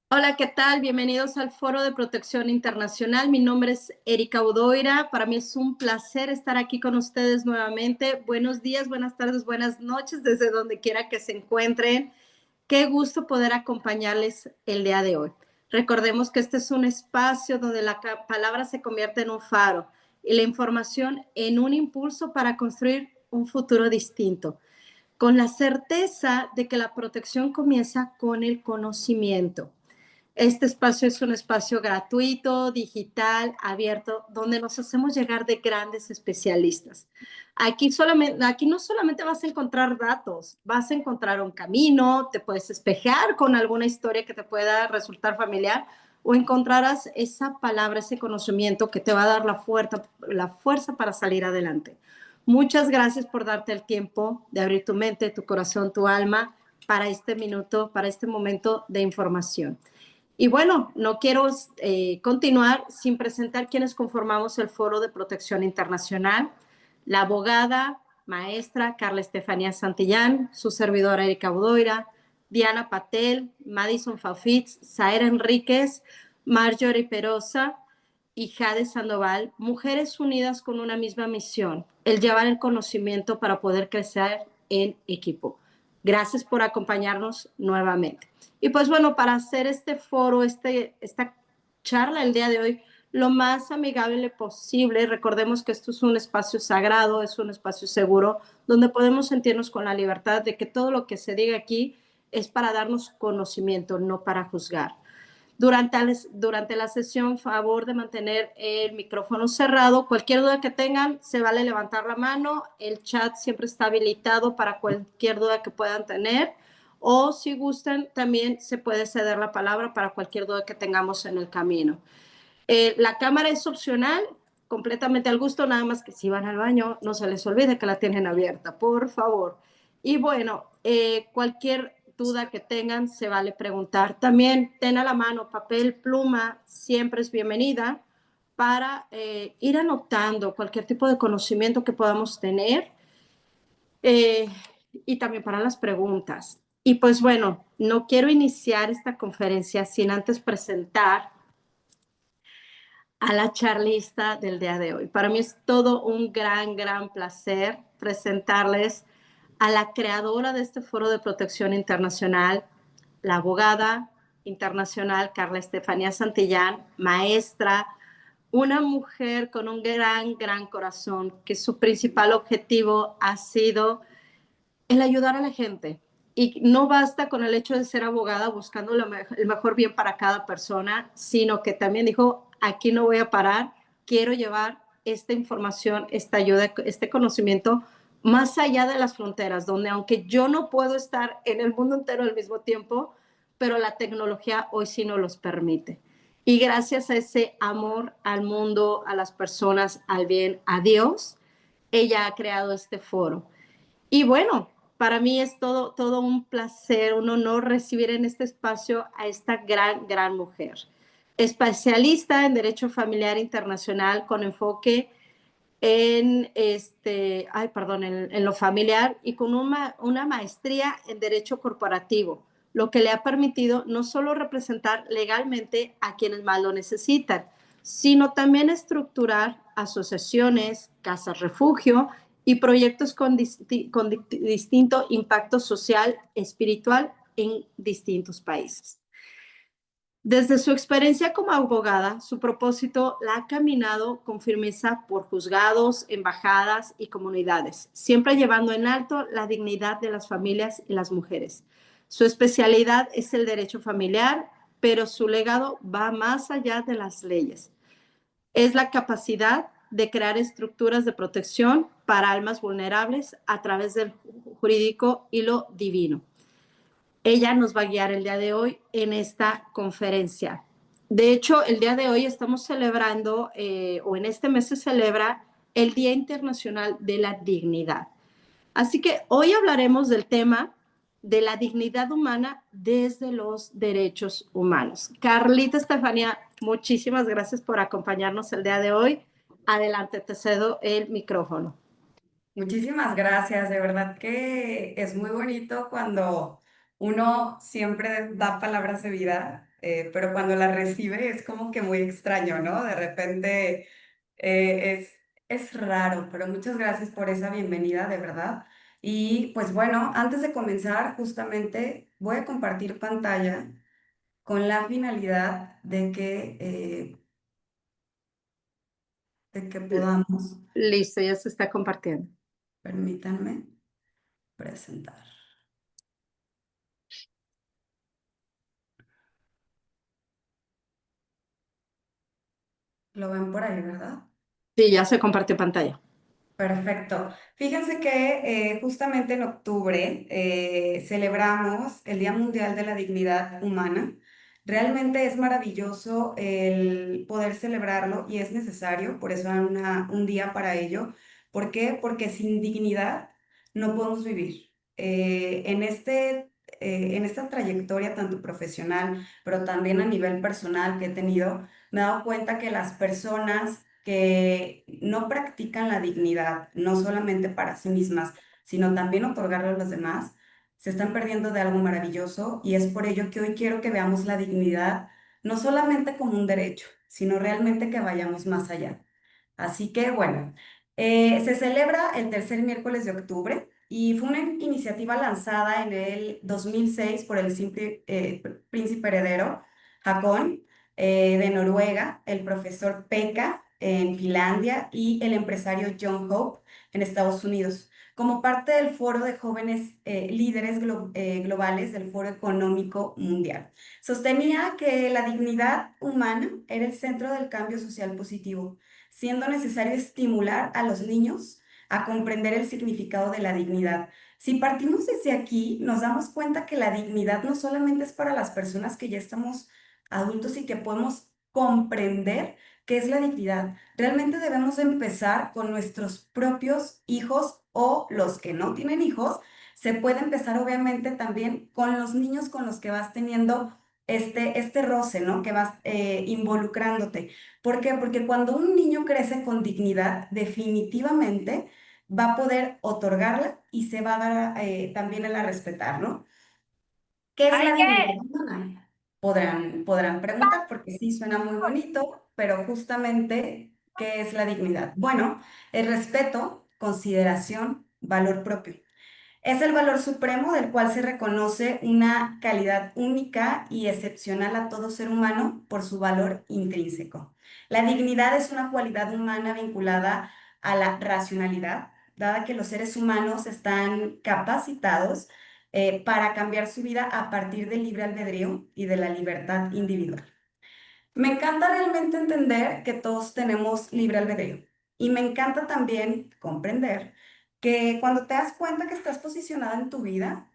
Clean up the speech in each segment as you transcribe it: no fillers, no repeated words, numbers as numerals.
Hola, ¿qué tal? Bienvenidos al Foro de Protección Internacional. Mi nombre es Erika Udoira. Para mí es un placer estar aquí con ustedes nuevamente. Buenos días, buenas tardes, buenas noches, desde donde quiera que se encuentren. Qué gusto poder acompañarles el día de hoy. Recordemos que este es un espacio donde la palabra se convierte en un faro y la información en un impulso para construir un futuro distinto, con la certeza de que la protección comienza con el conocimiento. Este espacio es un espacio gratuito, digital, abierto, donde nos hacemos llegar de grandes especialistas. Aquí no solamente vas a encontrar datos, vas a encontrar un camino, te puedes espejar con alguna historia que te pueda resultar familiar o encontrarás esa palabra, ese conocimiento que te va a dar la fuerza para salir adelante. Muchas gracias por darte el tiempo de abrir tu mente, tu corazón, tu alma para este minuto, para este momento de información. Y bueno, no quiero continuar sin presentar quienes conformamos el Foro de Protección Internacional, la abogada, maestra Carla Estefanía Santillán, su servidora Erika Udoira, Diana Patel, Madison Fafitz, Zaira Enríquez, Marjorie Perosa y Jade Sandoval, mujeres unidas con una misma misión, el llevar el conocimiento para poder crecer en equipo. Gracias por acompañarnos nuevamente. Y pues bueno, para hacer este foro, esta charla el día de hoy, lo más amigable posible, recordemos que esto es un espacio sagrado, es un espacio seguro, donde podemos sentirnos con la libertad de que todo lo que se diga aquí es para darnos conocimiento, no para juzgar. Durante la sesión, favor de mantener el micrófono cerrado. Cualquier duda que tengan, se vale levantar la mano. El chat siempre está habilitado para cualquier duda que puedan tener. O si gustan, también se puede ceder la palabra para cualquier duda que tengamos en el camino. La cámara es opcional, completamente al gusto, nada más que si van al baño, no se les olvide que la tienen abierta, por favor. Y bueno, cualquier duda que tengan, se vale preguntar. También ten a la mano papel, pluma, siempre es bienvenida para ir anotando cualquier tipo de conocimiento que podamos tener eh, y también para las preguntas. Y pues bueno, no quiero iniciar esta conferencia sin antes presentar a la charlista del día de hoy. Para mí es todo un gran placer presentarles a la creadora de este Foro de Protección Internacional, la abogada internacional Carla Estefanía Santillán, maestra, una mujer con un gran corazón, que su principal objetivo ha sido el ayudar a la gente. Y no basta con el hecho de ser abogada buscando el mejor bien para cada persona, sino que también dijo, aquí no voy a parar, quiero llevar esta información, esta ayuda, este conocimiento más allá de las fronteras, donde aunque yo no puedo estar en el mundo entero al mismo tiempo, pero la tecnología hoy sí nos los permite. Y gracias a ese amor al mundo, a las personas, al bien, a Dios, ella ha creado este foro. Y bueno, para mí es todo un placer, un honor recibir en este espacio a esta gran mujer. Especialista en Derecho Familiar Internacional con enfoque en lo familiar y con una maestría en Derecho Corporativo, lo que le ha permitido no solo representar legalmente a quienes más lo necesitan, sino también estructurar asociaciones, casas refugio y proyectos con distinto impacto social, espiritual en distintos países. Desde su experiencia como abogada, su propósito la ha caminado con firmeza por juzgados, embajadas y comunidades, siempre llevando en alto la dignidad de las familias y las mujeres. Su especialidad es el derecho familiar, pero su legado va más allá de las leyes. Es la capacidad de crear estructuras de protección para almas vulnerables a través del jurídico y lo divino. Ella nos va a guiar el día de hoy en esta conferencia. De hecho, el día de hoy estamos celebrando, o en este mes se celebra, el Día Internacional de la Dignidad. Así que hoy hablaremos del tema de la dignidad humana desde los derechos humanos. Carlita Estefanía, muchísimas gracias por acompañarnos el día de hoy. Adelante, te cedo el micrófono. Muchísimas gracias, de verdad que es muy bonito cuando Uno siempre da palabras de vida, pero cuando las recibe es como que muy extraño, ¿no? De repente es raro, pero muchas gracias por esa bienvenida, de verdad. Y pues bueno, antes de comenzar, justamente voy a compartir pantalla con la finalidad de que podamos, Listo, ya se está compartiendo. permítanme presentar. Lo ven por ahí, ¿verdad? Sí, ya se compartió pantalla. Perfecto. Fíjense que justamente en octubre celebramos el Día Mundial de la Dignidad Humana. Realmente es maravilloso el poder celebrarlo y es necesario, por eso hay un día para ello. ¿Por qué? Porque sin dignidad no podemos vivir. En esta trayectoria, tanto profesional, pero también a nivel personal que he tenido, me he dado cuenta que las personas que no practican la dignidad, no solamente para sí mismas, sino también otorgarla a los demás, se están perdiendo de algo maravilloso y es por ello que hoy quiero que veamos la dignidad no solamente como un derecho, sino realmente que vayamos más allá. Así que bueno, se celebra el tercer miércoles de octubre y fue una iniciativa lanzada en el 2006 por el príncipe heredero Haakon de Noruega, el profesor Pekka en Finlandia y el empresario John Hope en Estados Unidos, como parte del Foro de Jóvenes Líderes Globales del Foro Económico Mundial. Sostenía que la dignidad humana era el centro del cambio social positivo, siendo necesario estimular a los niños a comprender el significado de la dignidad. Si partimos desde aquí, nos damos cuenta que la dignidad no solamente es para las personas que ya estamos adultos y que podemos comprender qué es la dignidad. Realmente debemos empezar con nuestros propios hijos o los que no tienen hijos. Se puede empezar obviamente también con los niños con los que vas teniendo este roce, ¿no? Que vas involucrándote. ¿Por qué? Porque cuando un niño crece con dignidad, definitivamente va a poder otorgarla y se va a dar también a respetar, ¿no? ¿Qué es Ay, la ¿qué? dignidad humana? Podrán preguntar porque sí suena muy bonito, pero justamente, ¿qué es la dignidad? Bueno, el respeto, consideración, valor propio. Es el valor supremo del cual se reconoce una calidad única y excepcional a todo ser humano por su valor intrínseco. La dignidad es una cualidad humana vinculada a la racionalidad, dada que los seres humanos están capacitados para cambiar su vida a partir del libre albedrío y de la libertad individual. Me encanta realmente entender que todos tenemos libre albedrío y me encanta también comprender que cuando te das cuenta que estás posicionada en tu vida,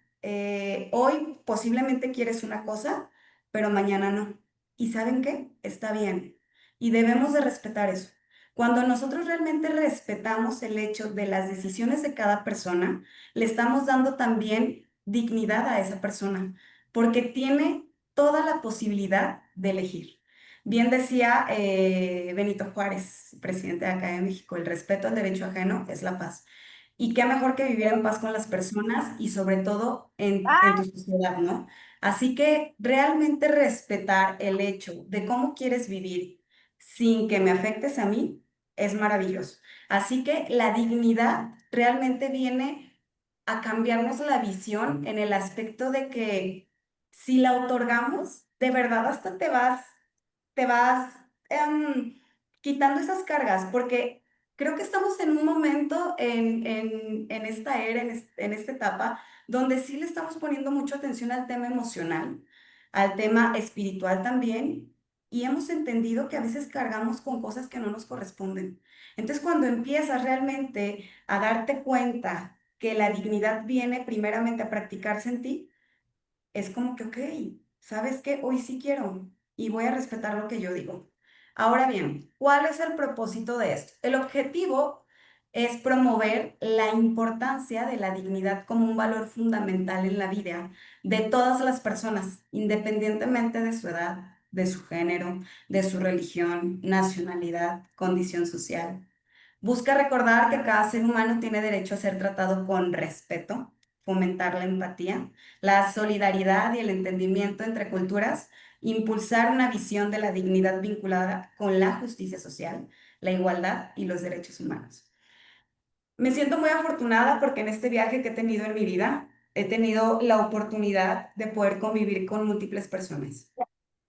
hoy posiblemente quieres una cosa, pero mañana no. ¿Y saben qué? Está bien y debemos de respetar eso. Cuando nosotros realmente respetamos el hecho de las decisiones de cada persona, le estamos dando también dignidad a esa persona, porque tiene toda la posibilidad de elegir. Bien decía Benito Juárez, presidente de acá de México, el respeto al derecho ajeno es la paz. Y qué mejor que vivir en paz con las personas y sobre todo en tu sociedad, ¿no? Así que realmente respetar el hecho de cómo quieres vivir sin que me afectes a mí es maravilloso. Así que la dignidad realmente viene a cambiarnos la visión en el aspecto de que si la otorgamos, de verdad hasta te vas quitando esas cargas, porque creo que estamos en un momento en esta era, en esta etapa, donde sí le estamos poniendo mucha atención al tema emocional, al tema espiritual también, y hemos entendido que a veces cargamos con cosas que no nos corresponden. Entonces, cuando empiezas realmente a darte cuenta que la dignidad viene primeramente a practicarse en ti, es como que, ok, ¿sabes qué? Hoy sí quiero y voy a respetar lo que yo digo. Ahora bien, ¿cuál es el propósito de esto? El objetivo es promover la importancia de la dignidad como un valor fundamental en la vida de todas las personas, independientemente de su edad, de su género, de su religión, nacionalidad, condición social. Busca recordar que cada ser humano tiene derecho a ser tratado con respeto, fomentar la empatía, la solidaridad y el entendimiento entre culturas, impulsar una visión de la dignidad vinculada con la justicia social, la igualdad y los derechos humanos. Me siento muy afortunada porque en este viaje que he tenido en mi vida, he tenido la oportunidad de poder convivir con múltiples personas.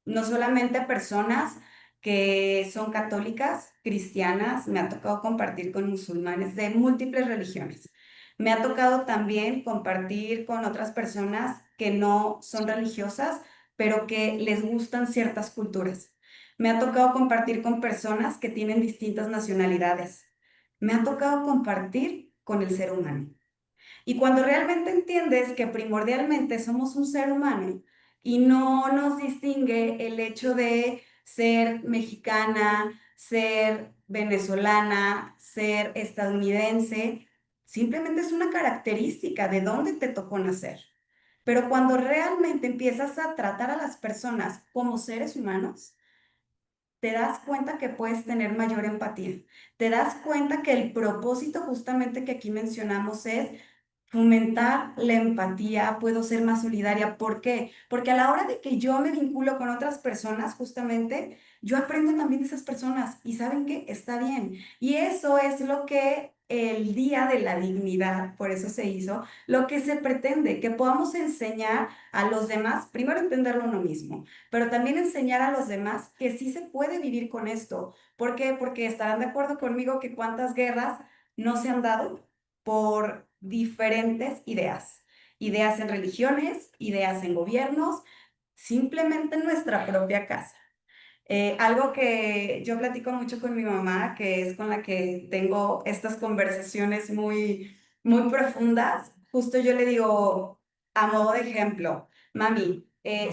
No solamente personas que son católicas, cristianas, me ha tocado compartir con musulmanes de múltiples religiones. Me ha tocado también compartir con otras personas que no son religiosas, pero que les gustan ciertas culturas. Me ha tocado compartir con personas que tienen distintas nacionalidades. Me ha tocado compartir con el ser humano. Y cuando realmente entiendes que primordialmente somos un ser humano y no nos distingue el hecho de ser mexicana, ser venezolana, ser estadounidense, simplemente es una característica de dónde te tocó nacer. Pero cuando realmente empiezas a tratar a las personas como seres humanos, te das cuenta que puedes tener mayor empatía. Te das cuenta que el propósito justamente que aquí mencionamos es fomentar la empatía, puedo ser más solidaria. ¿Por qué? Porque a la hora de que yo me vinculo con otras personas, justamente, yo aprendo también de esas personas y saben que está bien. Y eso es lo que el Día de la Dignidad, por eso se hizo, lo que se pretende, que podamos enseñar a los demás, primero entenderlo uno mismo, pero también enseñar a los demás que sí se puede vivir con esto. ¿Por qué? Porque estarán de acuerdo conmigo que cuántas guerras no se han dado por diferentes ideas, ideas en religiones, ideas en gobiernos, simplemente en nuestra propia casa. Algo que yo platico mucho con mi mamá, que es con la que tengo estas conversaciones muy profundas, justo yo le digo, a modo de ejemplo, mami,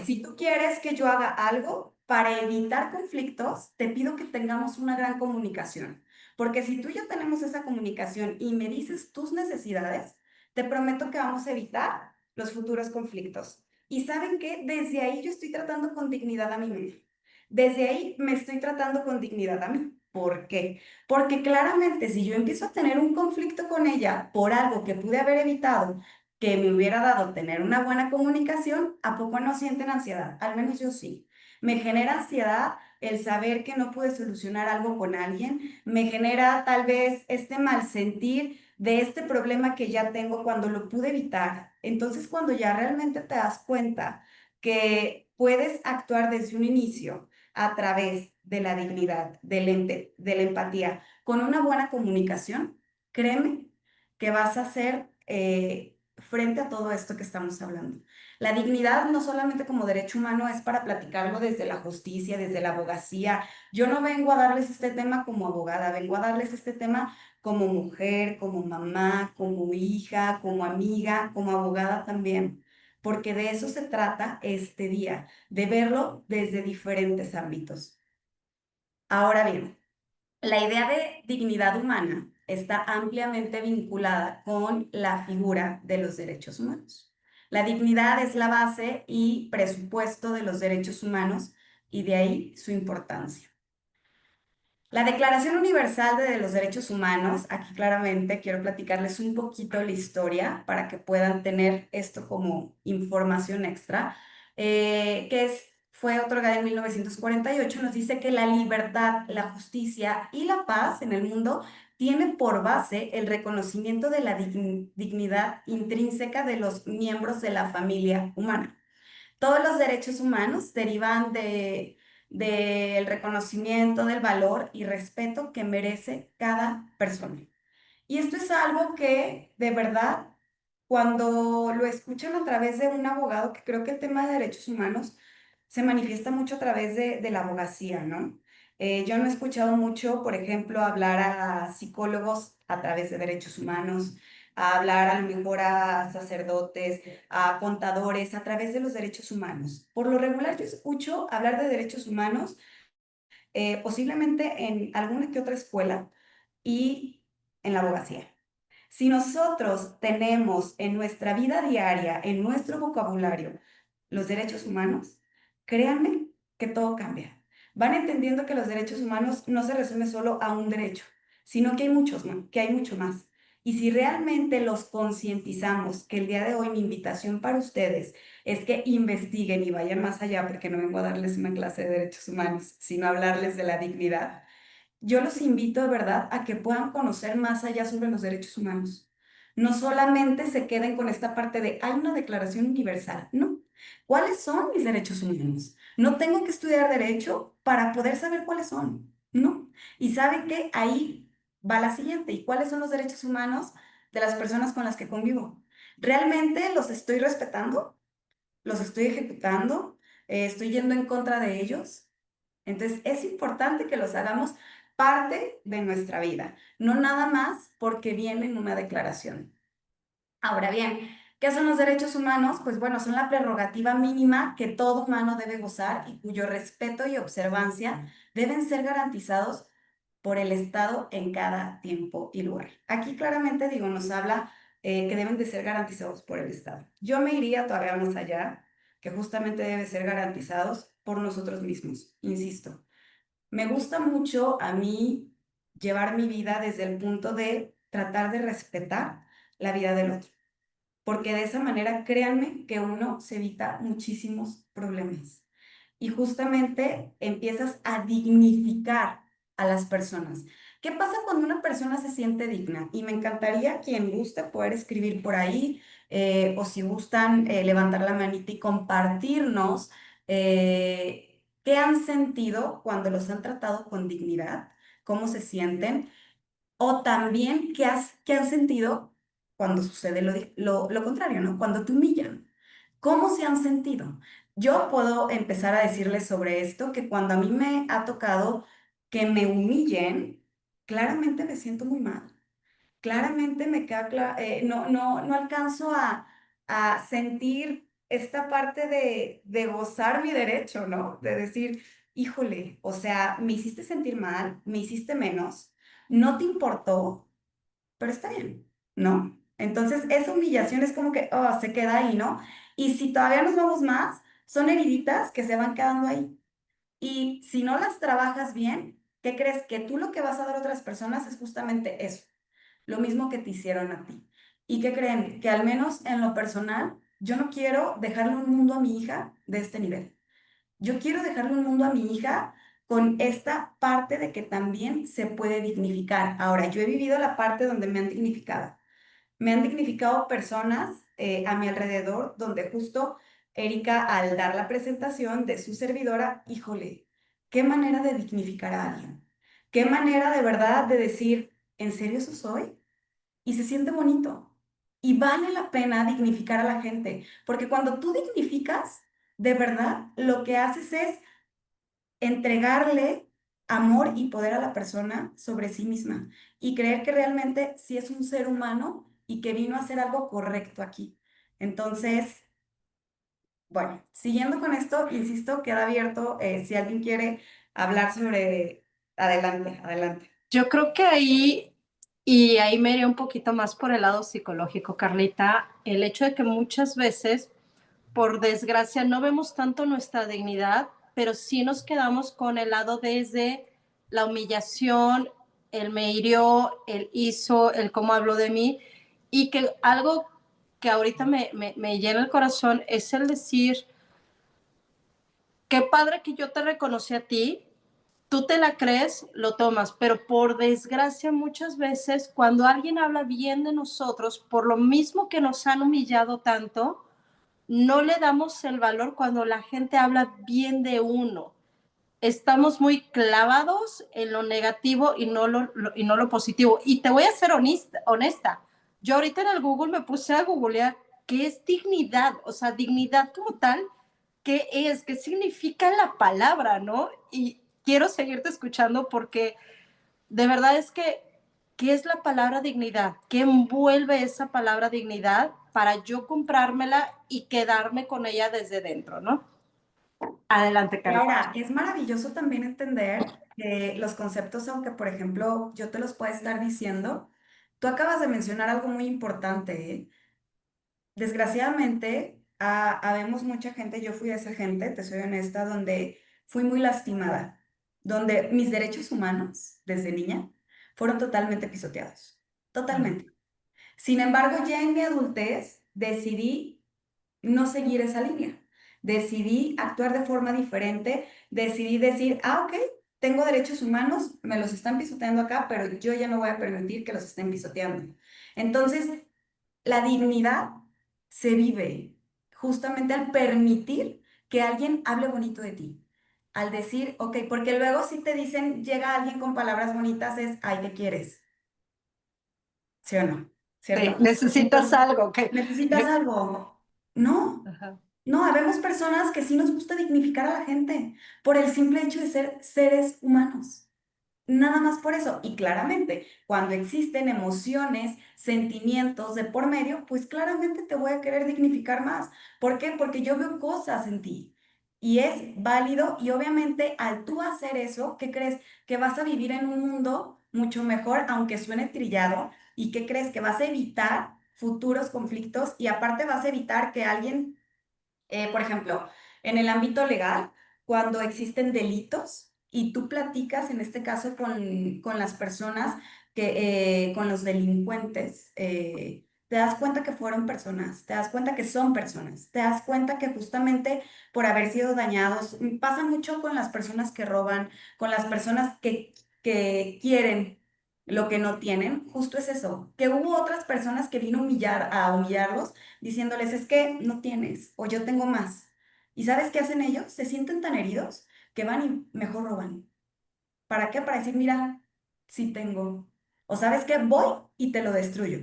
si tú quieres que yo haga algo para evitar conflictos, te pido que tengamos una gran comunicación, porque si tú y yo tenemos esa comunicación y me dices tus necesidades, te prometo que vamos a evitar los futuros conflictos. Y saben que desde ahí yo estoy tratando con dignidad a mi mamá. Desde ahí me estoy tratando con dignidad a mí. ¿Por qué? Porque claramente si yo empiezo a tener un conflicto con ella por algo que pude haber evitado, que me hubiera dado tener una buena comunicación, ¿a poco no sienten ansiedad? Al menos yo sí. Me genera ansiedad el saber que no pude solucionar algo con alguien, me genera tal vez este mal sentir de este problema que ya tengo cuando lo pude evitar. Entonces, cuando ya realmente te das cuenta que puedes actuar desde un inicio, a través de la dignidad, de la empatía, con una buena comunicación, créeme que vas a hacer frente a todo esto que estamos hablando. La dignidad no solamente como derecho humano es para platicarlo desde la justicia, desde la abogacía. Yo no vengo a darles este tema como abogada, vengo a darles este tema como mujer, como mamá, como hija, como amiga, como abogada también, porque de eso se trata este día, de verlo desde diferentes ámbitos. Ahora bien, la idea de dignidad humana está ampliamente vinculada con la figura de los derechos humanos. La dignidad es la base y presupuesto de los derechos humanos y de ahí su importancia. La Declaración Universal de los Derechos Humanos, aquí claramente quiero platicarles un poquito la historia para que puedan tener esto como información extra, fue otorgada en 1948, nos dice que la libertad, la justicia y la paz en el mundo tienen por base el reconocimiento de la dignidad intrínseca de los miembros de la familia humana. Todos los derechos humanos derivan del reconocimiento del valor y respeto que merece cada persona. Y esto es algo que de verdad, cuando lo escuchan a través de un abogado, que creo que el tema de derechos humanos se manifiesta mucho a través de la abogacía, ¿no? Yo no he escuchado mucho, por ejemplo, hablar a psicólogos a través de derechos humanos, a hablar a lo mejor a sacerdotes, a contadores a través de los derechos humanos. Por lo regular, yo escucho hablar de derechos humanos posiblemente en alguna que otra escuela y en la abogacía. Si nosotros tenemos en nuestra vida diaria, en nuestro vocabulario, los derechos humanos, créanme que todo cambia. Van entendiendo que los derechos humanos no se resumen solo a un derecho, sino que hay muchos, ¿no? Que hay mucho más. Y si realmente los concientizamos, que el día de hoy mi invitación para ustedes es que investiguen y vayan más allá, porque no vengo a darles una clase de derechos humanos, sino a hablarles de la dignidad. Yo los invito de verdad a que puedan conocer más allá sobre los derechos humanos. No solamente se queden con esta parte de, hay una declaración universal, no. ¿Cuáles son mis derechos humanos? No tengo que estudiar derecho para poder saber cuáles son, ¿no? Y saben que ahí va la siguiente, ¿y cuáles son los derechos humanos de las personas con las que convivo? ¿Realmente los estoy respetando? ¿Los estoy ejecutando? ¿Estoy yendo en contra de ellos? Entonces, es importante que los hagamos parte de nuestra vida, no nada más porque viene en una declaración. Ahora bien, ¿qué son los derechos humanos? Pues bueno, son la prerrogativa mínima que todo humano debe gozar y cuyo respeto y observancia deben ser garantizados por el Estado en cada tiempo y lugar. Aquí claramente digo, nos habla que deben de ser garantizados por el Estado. Yo me iría todavía más allá, que justamente deben ser garantizados por nosotros mismos, insisto. Me gusta mucho a mí llevar mi vida desde el punto de tratar de respetar la vida del otro, porque de esa manera, créanme que uno se evita muchísimos problemas y justamente empiezas a dignificar a las personas. ¿Qué pasa cuando una persona se siente digna? Y me encantaría quien guste poder escribir por ahí o si gustan levantar la manita y compartirnos qué han sentido cuando los han tratado con dignidad, cómo se sienten o también qué han sentido cuando sucede lo contrario, ¿no? Cuando te humillan. ¿Cómo se han sentido? Yo puedo empezar a decirles sobre esto, que cuando a mí me ha tocado que me humillen, claramente me siento muy mal. Claramente me queda no alcanzo a sentir esta parte de gozar mi derecho, ¿no? De decir, híjole, o sea, me hiciste sentir mal, me hiciste menos, no te importó, pero está bien, ¿no? Entonces, esa humillación es como que, oh, se queda ahí, ¿no? Y si todavía nos vamos más, son heriditas que se van quedando ahí. Y si no las trabajas bien, ¿qué crees? Que tú lo que vas a dar a otras personas es justamente eso, lo mismo que te hicieron a ti. ¿Y qué creen? Que al menos en lo personal, yo no quiero dejarle un mundo a mi hija de este nivel. Yo quiero dejarle un mundo a mi hija con esta parte de que también se puede dignificar. Ahora, yo he vivido la parte donde me han dignificado. Me han dignificado personas a mi alrededor, donde justo Erika, al dar la presentación de su servidora, híjole, qué manera de dignificar a alguien. Qué manera de verdad de decir, ¿en serio eso soy? Y se siente bonito. Y vale la pena dignificar a la gente, porque cuando tú dignificas, de verdad, lo que haces es entregarle amor y poder a la persona sobre sí misma y creer que realmente sí es un ser humano y que vino a hacer algo correcto aquí. Entonces, bueno, siguiendo con esto, insisto, queda abierto si alguien quiere hablar sobre... Adelante, adelante. Yo creo que ahí, y ahí me iría un poquito más por el lado psicológico, Carlita, el hecho de que muchas veces, por desgracia, no vemos tanto nuestra dignidad, pero sí nos quedamos con el lado desde la humillación, el me hirió, el hizo, el cómo habló de mí, y que algo que ahorita me llena el corazón es el decir, qué padre que yo te reconocí a ti, tú te la crees, lo tomas, pero por desgracia muchas veces cuando alguien habla bien de nosotros, por lo mismo que nos han humillado tanto, no le damos el valor cuando la gente habla bien de uno. Estamos muy clavados en lo negativo y no lo positivo. Y te voy a ser honesta. Yo ahorita en el Google me puse a googlear qué es dignidad, o sea, dignidad como tal, qué es, qué significa la palabra, ¿no? Y quiero seguirte escuchando porque de verdad es que, ¿qué es la palabra dignidad? ¿Qué envuelve esa palabra dignidad para yo comprármela y quedarme con ella desde dentro, ¿no? Adelante, Y Carlos. ahora, es maravilloso también entender que los conceptos, aunque por ejemplo yo te los pueda estar diciendo, tú acabas de mencionar algo muy importante, ¿eh? Desgraciadamente, habemos mucha gente, yo fui esa gente, te soy honesta, donde fui muy lastimada, donde mis derechos humanos desde niña fueron totalmente pisoteados, totalmente. Sin embargo, ya en mi adultez decidí no seguir esa línea. Decidí actuar de forma diferente, decidí decir, ok, tengo derechos humanos, me los están pisoteando acá, pero yo ya no voy a permitir que los estén pisoteando. Entonces, la dignidad se vive justamente al permitir que alguien hable bonito de ti. Al decir, ok, porque luego si te dicen, llega alguien con palabras bonitas, es, ay, ¿qué quieres? ¿Sí o no? Sí, ¿Cierto? necesitas Entonces, algo que... ¿necesitas algo? No, Ajá. no, habemos personas que sí nos gusta dignificar a la gente por el simple hecho de ser seres humanos. Nada más por eso. Y claramente, cuando existen emociones, sentimientos de por medio, pues claramente te voy a querer dignificar más. ¿Por qué? Porque yo veo cosas en ti. Y es válido y obviamente al tú hacer eso, ¿qué crees? Que vas a vivir en un mundo mucho mejor, aunque suene trillado. ¿Y qué crees? Que vas a evitar futuros conflictos y aparte vas a evitar que alguien por ejemplo, en el ámbito legal, cuando existen delitos y tú platicas, en este caso, con las personas, con los delincuentes, te das cuenta que fueron personas, te das cuenta que son personas, te das cuenta que justamente por haber sido dañados, pasa mucho con las personas que roban, con las personas que quieren lo que no tienen, justo es eso, que hubo otras personas que vino a humillarlos diciéndoles es que no tienes o yo tengo más. ¿Y sabes qué hacen ellos? Se sienten tan heridos que van y mejor roban. ¿Para qué? Para decir, mira, sí tengo. O sabes qué, voy y te lo destruyo.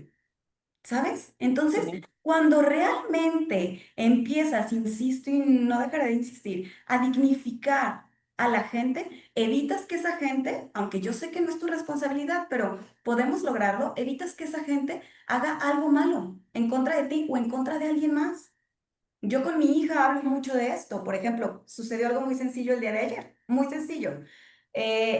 ¿Sabes? Entonces, Sí. cuando realmente empiezas, insisto y no dejaré de insistir, a dignificar a la gente, evitas que esa gente, aunque yo sé que no es tu responsabilidad, pero podemos lograrlo, evitas que esa gente haga algo malo en contra de ti o en contra de alguien más. Yo con mi hija hablo mucho de esto. Por ejemplo, sucedió algo muy sencillo el día de ayer, muy sencillo.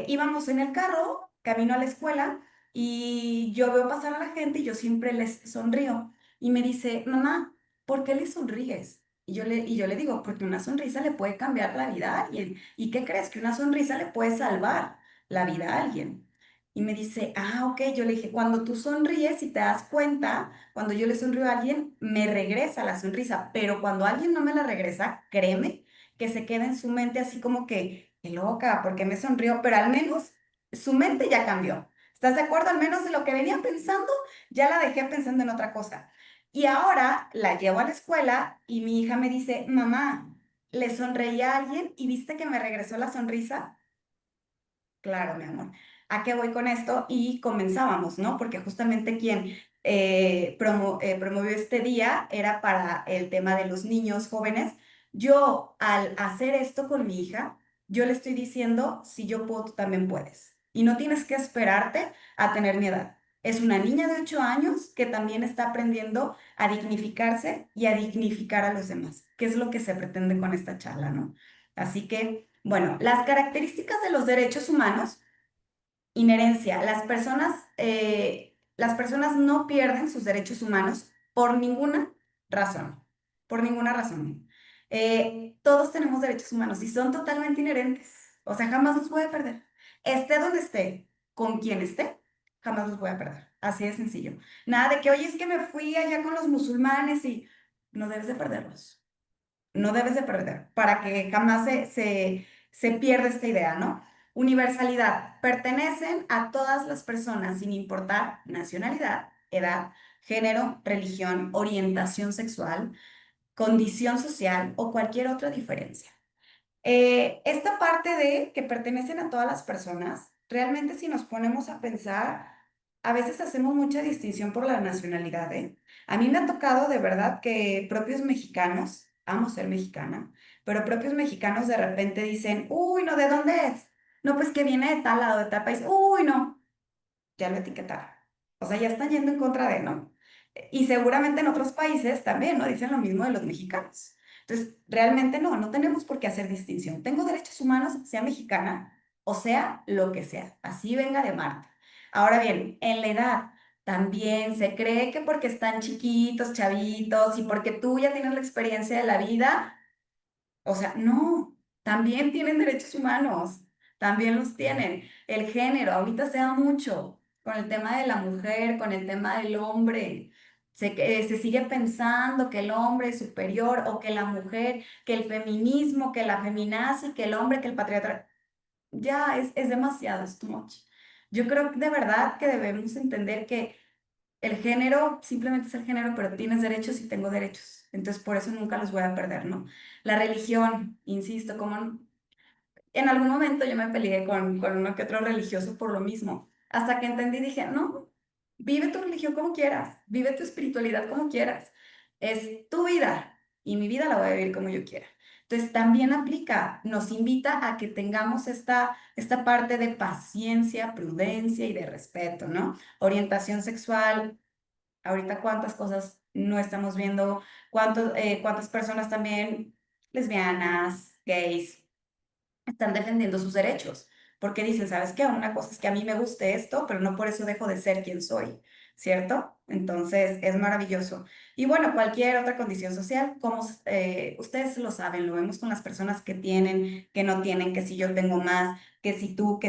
Íbamos en el carro, camino a la escuela, y yo veo pasar a la gente y yo siempre les sonrío. Y me dice, mamá, ¿por qué le sonríes? Y yo le digo, porque una sonrisa le puede cambiar la vida a alguien. ¿Y qué crees? Que una sonrisa le puede salvar la vida a alguien. Y me dice, ah, ok. Yo le dije, cuando tú sonríes y te das cuenta, cuando yo le sonrío a alguien, me regresa la sonrisa, pero cuando alguien no me la regresa, créeme que se queda en su mente así como que, qué loca, porque me sonrió, pero al menos su mente ya cambió. ¿Estás de acuerdo? Al menos de lo que venía pensando, ya la dejé pensando en otra cosa. Y ahora la llevo a la escuela y mi hija me dice, mamá, le sonreí a alguien y viste que me regresó la sonrisa. Claro, mi amor. ¿A qué voy con esto? Y comenzábamos, ¿no? Porque justamente quien promovió este día era para el tema de los niños jóvenes. Yo, al hacer esto con mi hija, yo le estoy diciendo, si yo puedo, tú también puedes. Y no tienes que esperarte a tener mi edad. Es una niña de 8 años que también está aprendiendo a dignificarse y a dignificar a los demás, que es lo que se pretende con esta charla, ¿no? Así que... Bueno, las características de los derechos humanos, inherencia. Las personas no pierden sus derechos humanos por ninguna razón. Por ninguna razón. Todos tenemos derechos humanos y son totalmente inherentes. O sea, jamás los voy a perder. Esté donde esté, con quien esté, jamás los voy a perder. Así de sencillo. Nada de que, oye, es que me fui allá con los musulmanes y no debes de perderlos. No debes de perder, para que jamás se pierda esta idea, ¿no? Universalidad. Pertenecen a todas las personas sin importar nacionalidad, edad, género, religión, orientación sexual, condición social o cualquier otra diferencia. Esta parte de que pertenecen a todas las personas, realmente si nos ponemos a pensar, a veces hacemos mucha distinción por la nacionalidad, ¿eh? A mí me ha tocado de verdad que propios mexicanos, amo ser mexicana, pero propios mexicanos de repente dicen, uy, no, ¿de dónde es? No, pues que viene de tal lado, de tal país, uy, no, ya lo etiquetaron. O sea, ya están yendo en contra de, ¿no? Y seguramente en otros países también, ¿no? Dicen lo mismo de los mexicanos. Entonces, realmente no tenemos por qué hacer distinción. Tengo derechos humanos, sea mexicana o sea lo que sea, así venga de Marte. Ahora bien, en la edad también se cree que porque están chiquitos, chavitos y porque tú ya tienes la experiencia de la vida, o sea, no, también tienen derechos humanos, también los tienen. El género, ahorita se da mucho. con el tema de la mujer, con el tema del hombre. Se sigue pensando que el hombre es superior o que la mujer, que el feminismo, que la feminazi, que el hombre, que el patriarca. Ya es demasiado, es too much. Yo creo que de verdad que debemos entender que el género simplemente es el género, pero tienes derechos y tengo derechos. Entonces, por eso nunca los voy a perder, ¿no? La religión, insisto, como en algún momento yo me peleé con uno que otro religioso por lo mismo, hasta que entendí, dije, no, vive tu religión como quieras, vive tu espiritualidad como quieras, es tu vida y mi vida la voy a vivir como yo quiera. Entonces también aplica, nos invita a que tengamos esta parte de paciencia, prudencia y de respeto, ¿no? Orientación sexual, ahorita cuántas cosas no estamos viendo, cuántas personas también lesbianas, gays están defendiendo sus derechos, porque dicen, ¿sabes qué? Una cosa es que a mí me guste esto, pero no por eso dejo de ser quien soy, ¿cierto? Entonces, es maravilloso. Y bueno, cualquier otra condición social, como ustedes lo saben, lo vemos con las personas que tienen, que no tienen, que si yo tengo más, que si tú,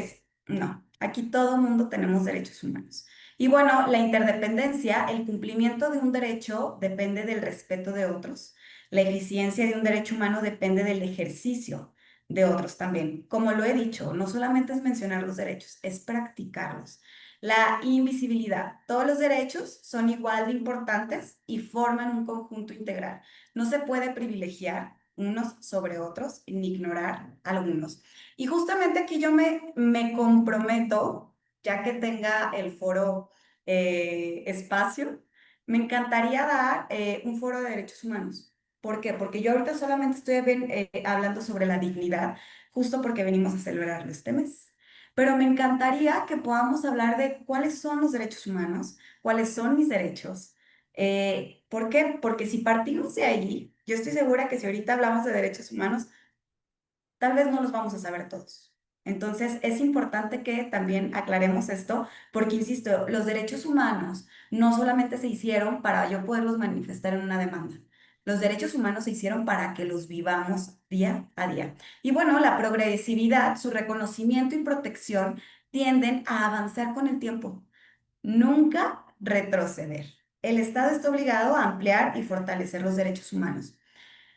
No, aquí todo el mundo tenemos derechos humanos. Y bueno, la interdependencia, el cumplimiento de un derecho depende del respeto de otros. La eficiencia de un derecho humano depende del ejercicio de otros también. Como lo he dicho, no solamente es mencionar los derechos, es practicarlos. La invisibilidad. Todos los derechos son igual de importantes y forman un conjunto integral. No se puede privilegiar unos sobre otros ni ignorar algunos. Y justamente aquí yo me comprometo, ya que tenga el foro espacio, me encantaría dar un foro de derechos humanos. ¿Por qué? Porque yo ahorita solamente estoy hablando sobre la dignidad, justo porque venimos a celebrarlo este mes. Pero me encantaría que podamos hablar de cuáles son los derechos humanos, cuáles son mis derechos. ¿Por qué? Porque si partimos de ahí, yo estoy segura que si ahorita hablamos de derechos humanos, tal vez no los vamos a saber todos. Entonces, es importante que también aclaremos esto, porque, insisto, los derechos humanos no solamente se hicieron para yo poderlos manifestar en una demanda. Los derechos humanos se hicieron para que los vivamos día a día. Y bueno, la progresividad, su reconocimiento y protección tienden a avanzar con el tiempo, nunca retroceder. El Estado está obligado a ampliar y fortalecer los derechos humanos.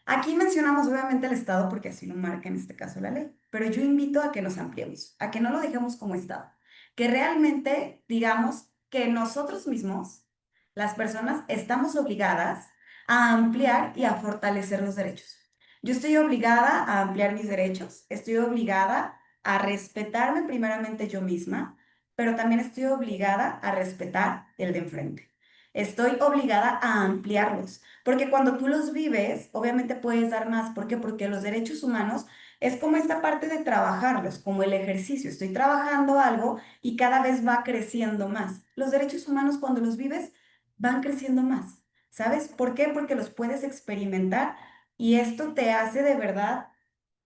Aquí mencionamos obviamente el Estado porque así lo marca en este caso la ley, pero yo invito a que nos ampliemos, a que no lo dejemos como Estado, que realmente digamos que nosotros mismos, las personas, estamos obligadas a ampliar y a fortalecer los derechos. Yo estoy obligada a ampliar mis derechos, estoy obligada a respetarme primeramente yo misma, pero también estoy obligada a respetar el de enfrente. Estoy obligada a ampliarlos. Porque cuando tú los vives, obviamente puedes dar más. ¿Por qué? Porque los derechos humanos es como esta parte de trabajarlos, como el ejercicio. Estoy trabajando algo y cada vez va creciendo más. Los derechos humanos cuando los vives van creciendo más. ¿Sabes? ¿Por qué? Porque los puedes experimentar y esto te hace de verdad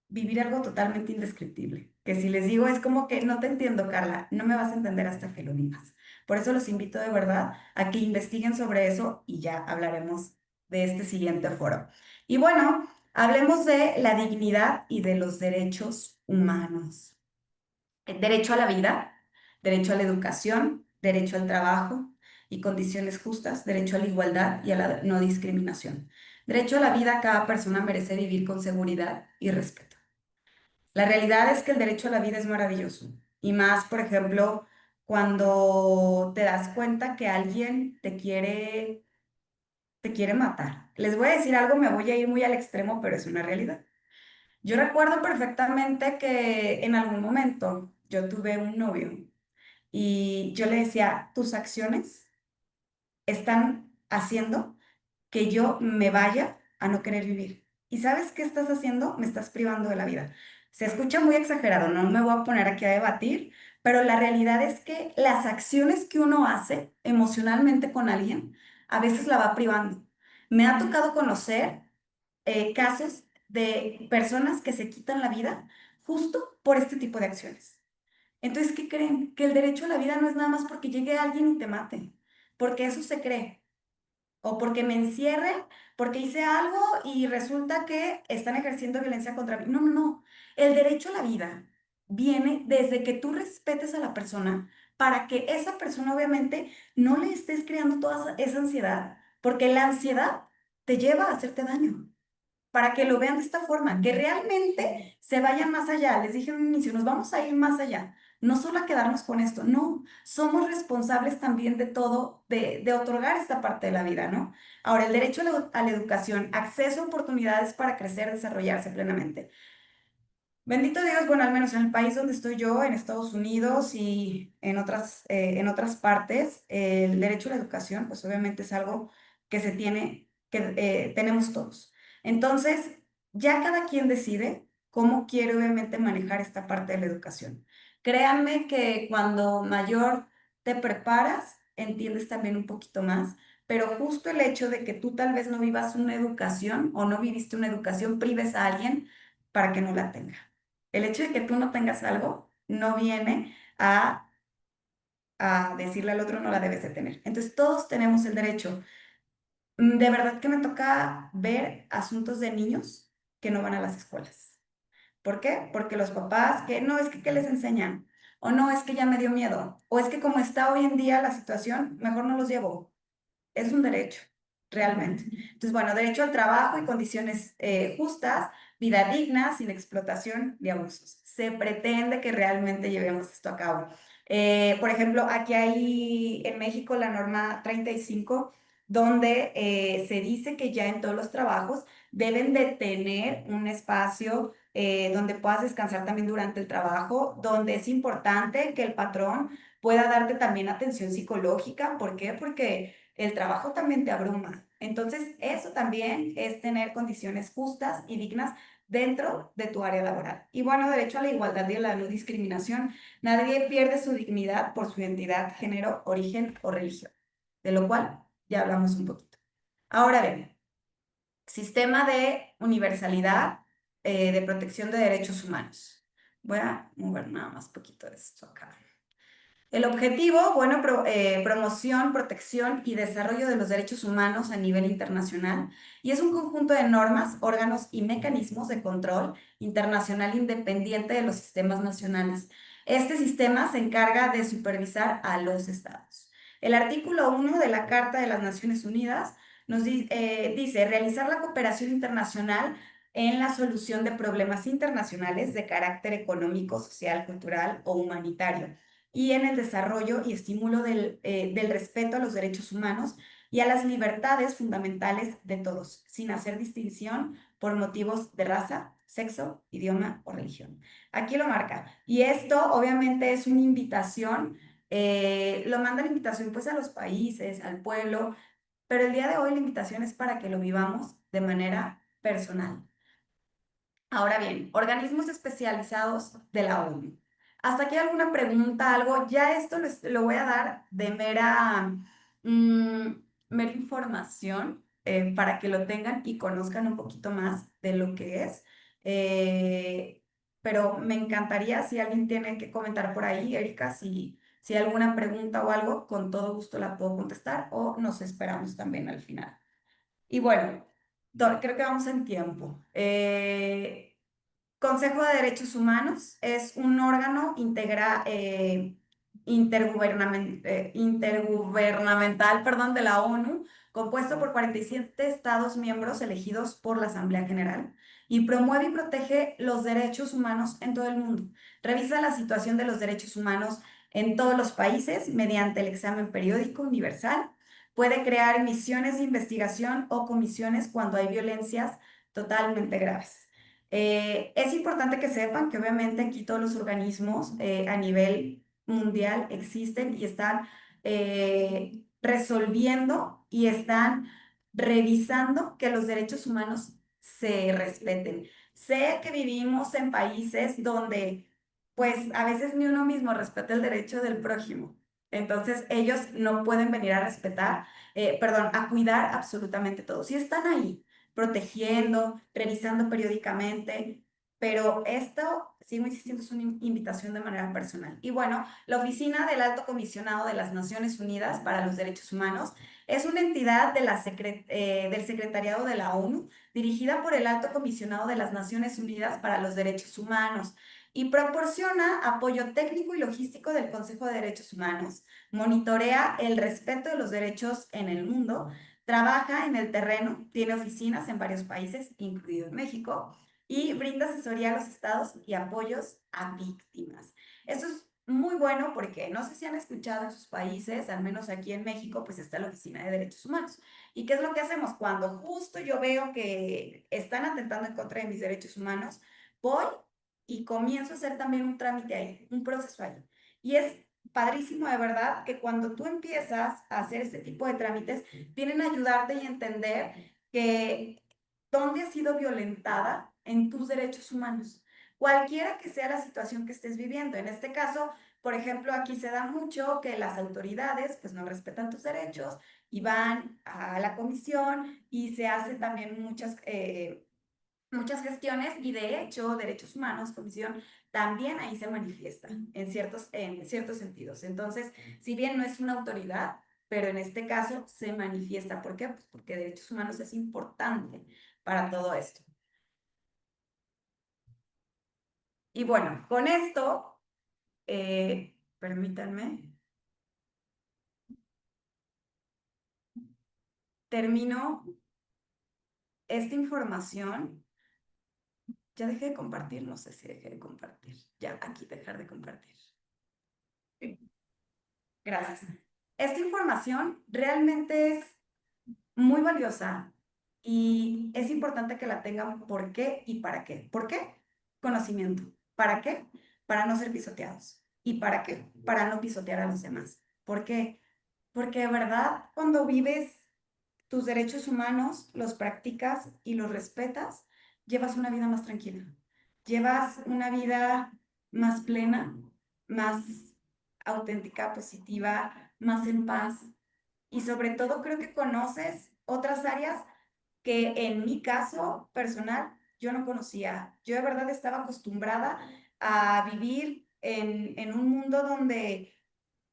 vivir algo totalmente indescriptible. Que si les digo es como que no te entiendo, Carla, no me vas a entender hasta que lo vivas. Por eso los invito de verdad a que investiguen sobre eso y ya hablaremos de este siguiente foro. Y bueno, hablemos de la dignidad y de los derechos humanos. El derecho a la vida, derecho a la educación, derecho al trabajo y condiciones justas, derecho a la igualdad y a la no discriminación. Derecho a la vida, cada persona merece vivir con seguridad y respeto. La realidad es que el derecho a la vida es maravilloso. Y más, por ejemplo, cuando te das cuenta que alguien te quiere matar. Les voy a decir algo, me voy a ir muy al extremo, pero es una realidad. Yo recuerdo perfectamente que en algún momento yo tuve un novio y yo le decía, tus acciones están haciendo que yo me vaya a no querer vivir. ¿Y sabes qué estás haciendo? Me estás privando de la vida. Se escucha muy exagerado, no me voy a poner aquí a debatir, pero la realidad es que las acciones que uno hace emocionalmente con alguien a veces la va privando. Me ha tocado conocer casos de personas que se quitan la vida justo por este tipo de acciones. Entonces, ¿qué creen? Que el derecho a la vida no es nada más porque llegue alguien y te mate, porque eso se cree o porque me encierren, porque hice algo y resulta que están ejerciendo violencia contra mí. No, no, no. El derecho a la vida viene desde que tú respetes a la persona para que esa persona obviamente no le estés creando toda esa ansiedad, porque la ansiedad te lleva a hacerte daño, para que lo vean de esta forma, que realmente se vayan más allá. Les dije en un inicio, nos vamos a ir más allá, no solo a quedarnos con esto, no, somos responsables también de todo, de otorgar esta parte de la vida, ¿no? Ahora, el derecho a la educación, acceso a oportunidades para crecer, desarrollarse plenamente. Bendito Dios, bueno, al menos en el país donde estoy yo, en Estados Unidos y en otras partes, el derecho a la educación, pues obviamente es algo que se tiene, que tenemos todos. Entonces, ya cada quien decide cómo quiere obviamente manejar esta parte de la educación. Créanme que cuando mayor te preparas, entiendes también un poquito más, pero justo el hecho de que tú tal vez no vivas una educación o no viviste una educación, prives a alguien para que no la tenga. El hecho de que tú no tengas algo no viene a decirle al otro no la debes de tener. Entonces todos tenemos el derecho. De verdad que me toca ver asuntos de niños que no van a las escuelas. ¿Por qué? Porque los papás que no es que ¿qué les enseñan? O no es que ya me dio miedo. O es que como está hoy en día la situación, mejor no los llevo. Es un derecho, realmente. Entonces, bueno, derecho al trabajo y condiciones justas, vida digna, sin explotación ni abusos. Se pretende que realmente llevemos esto a cabo. Por ejemplo, aquí hay en México la norma 35, donde se dice que ya en todos los trabajos deben de tener un espacio donde puedas descansar también durante el trabajo, donde es importante que el patrón pueda darte también atención psicológica. ¿Por qué? Porque el trabajo también te abruma. Entonces, eso también es tener condiciones justas y dignas dentro de tu área laboral. Y bueno, derecho a la igualdad y a la no discriminación. Nadie pierde su dignidad por su identidad, género, origen o religión, de lo cual ya hablamos un poquito. Ahora bien, sistema de universalidad, de protección de derechos humanos. Voy a mover nada más poquito esto acá. El objetivo, bueno, promoción, protección y desarrollo de los derechos humanos a nivel internacional, y es un conjunto de normas, órganos y mecanismos de control internacional independiente de los sistemas nacionales. Este sistema se encarga de supervisar a los estados. El artículo 1 de la Carta de las Naciones Unidas dice realizar la cooperación internacional en la solución de problemas internacionales de carácter económico, social, cultural o humanitario y en el desarrollo y estímulo del respeto a los derechos humanos y a las libertades fundamentales de todos, sin hacer distinción por motivos de raza, sexo, idioma o religión. Aquí lo marca. Y esto obviamente es una invitación, lo manda la invitación pues a los países, al pueblo, pero el día de hoy la invitación es para que lo vivamos de manera personal. Ahora bien, organismos especializados de la ONU. ¿Hasta aquí alguna pregunta, algo? Ya esto lo voy a dar de mm, mera información para que lo tengan y conozcan un poquito más de lo que es. Eh, pero me encantaría si alguien tiene que comentar por ahí, Erika, si hay alguna pregunta o algo, con todo gusto la puedo contestar o nos esperamos también al final. Y bueno, creo que vamos en tiempo. Consejo de Derechos Humanos es un órgano intergubernamental, perdón, de la ONU, compuesto por 47 Estados miembros elegidos por la Asamblea General y promueve y protege los derechos humanos en todo el mundo. Revisa la situación de los derechos humanos en todos los países mediante el examen periódico universal. Puede crear misiones de investigación o comisiones cuando hay violencias totalmente graves. Es importante que sepan que obviamente aquí todos los organismos a nivel mundial existen y están resolviendo y están revisando que los derechos humanos se respeten. Sé que vivimos en países donde pues a veces ni uno mismo respeta el derecho del prójimo. Entonces ellos no pueden venir a respetar, perdón, a cuidar absolutamente todo. Si están ahí protegiendo, revisando periódicamente, pero esto, sigo insistiendo, es una invitación de manera personal. Y bueno, la Oficina del Alto Comisionado de las Naciones Unidas para los Derechos Humanos es una entidad de del Secretariado de la ONU, dirigida por el Alto Comisionado de las Naciones Unidas para los Derechos Humanos y proporciona apoyo técnico y logístico del Consejo de Derechos Humanos, monitorea el respeto de los derechos en el mundo, trabaja en el terreno, tiene oficinas en varios países, incluido en México, y brinda asesoría a los estados y apoyos a víctimas. Eso es muy bueno porque no sé si han escuchado en sus países, al menos aquí en México, pues está la Oficina de Derechos Humanos. ¿Y qué es lo que hacemos? Cuando justo yo veo que están atentando en contra de mis derechos humanos, voy y comienzo a hacer también un trámite ahí, un proceso ahí. Y es padrísimo de verdad que cuando tú empiezas a hacer este tipo de trámites, vienen a ayudarte y entender que dónde has sido violentada en tus derechos humanos, cualquiera que sea la situación que estés viviendo. En este caso, por ejemplo, aquí se da mucho que las autoridades pues no respetan tus derechos y van a la comisión y se hacen también muchas gestiones y de hecho Derechos Humanos, Comisión, también ahí se manifiesta en ciertos sentidos. Entonces, si bien no es una autoridad, pero en este caso se manifiesta. ¿Por qué? Pues porque Derechos Humanos es importante para todo esto. Y bueno, con esto, permítanme, termino esta información. Ya dejé de compartir, no sé si dejé de compartir. Ya, aquí dejar de compartir. Gracias. Esta información realmente es muy valiosa y es importante que la tengan. ¿Por qué y para qué? ¿Por qué? Conocimiento. ¿Para qué? Para no ser pisoteados. ¿Y para qué? Para no pisotear a los demás. ¿Por qué? Porque de verdad, cuando vives tus derechos humanos, los practicas y los respetas, llevas una vida más tranquila. Llevas una vida más plena, más auténtica, positiva, más en paz. Y sobre todo creo que conoces otras áreas que en mi caso personal yo no conocía. Yo de verdad estaba acostumbrada a vivir en un mundo donde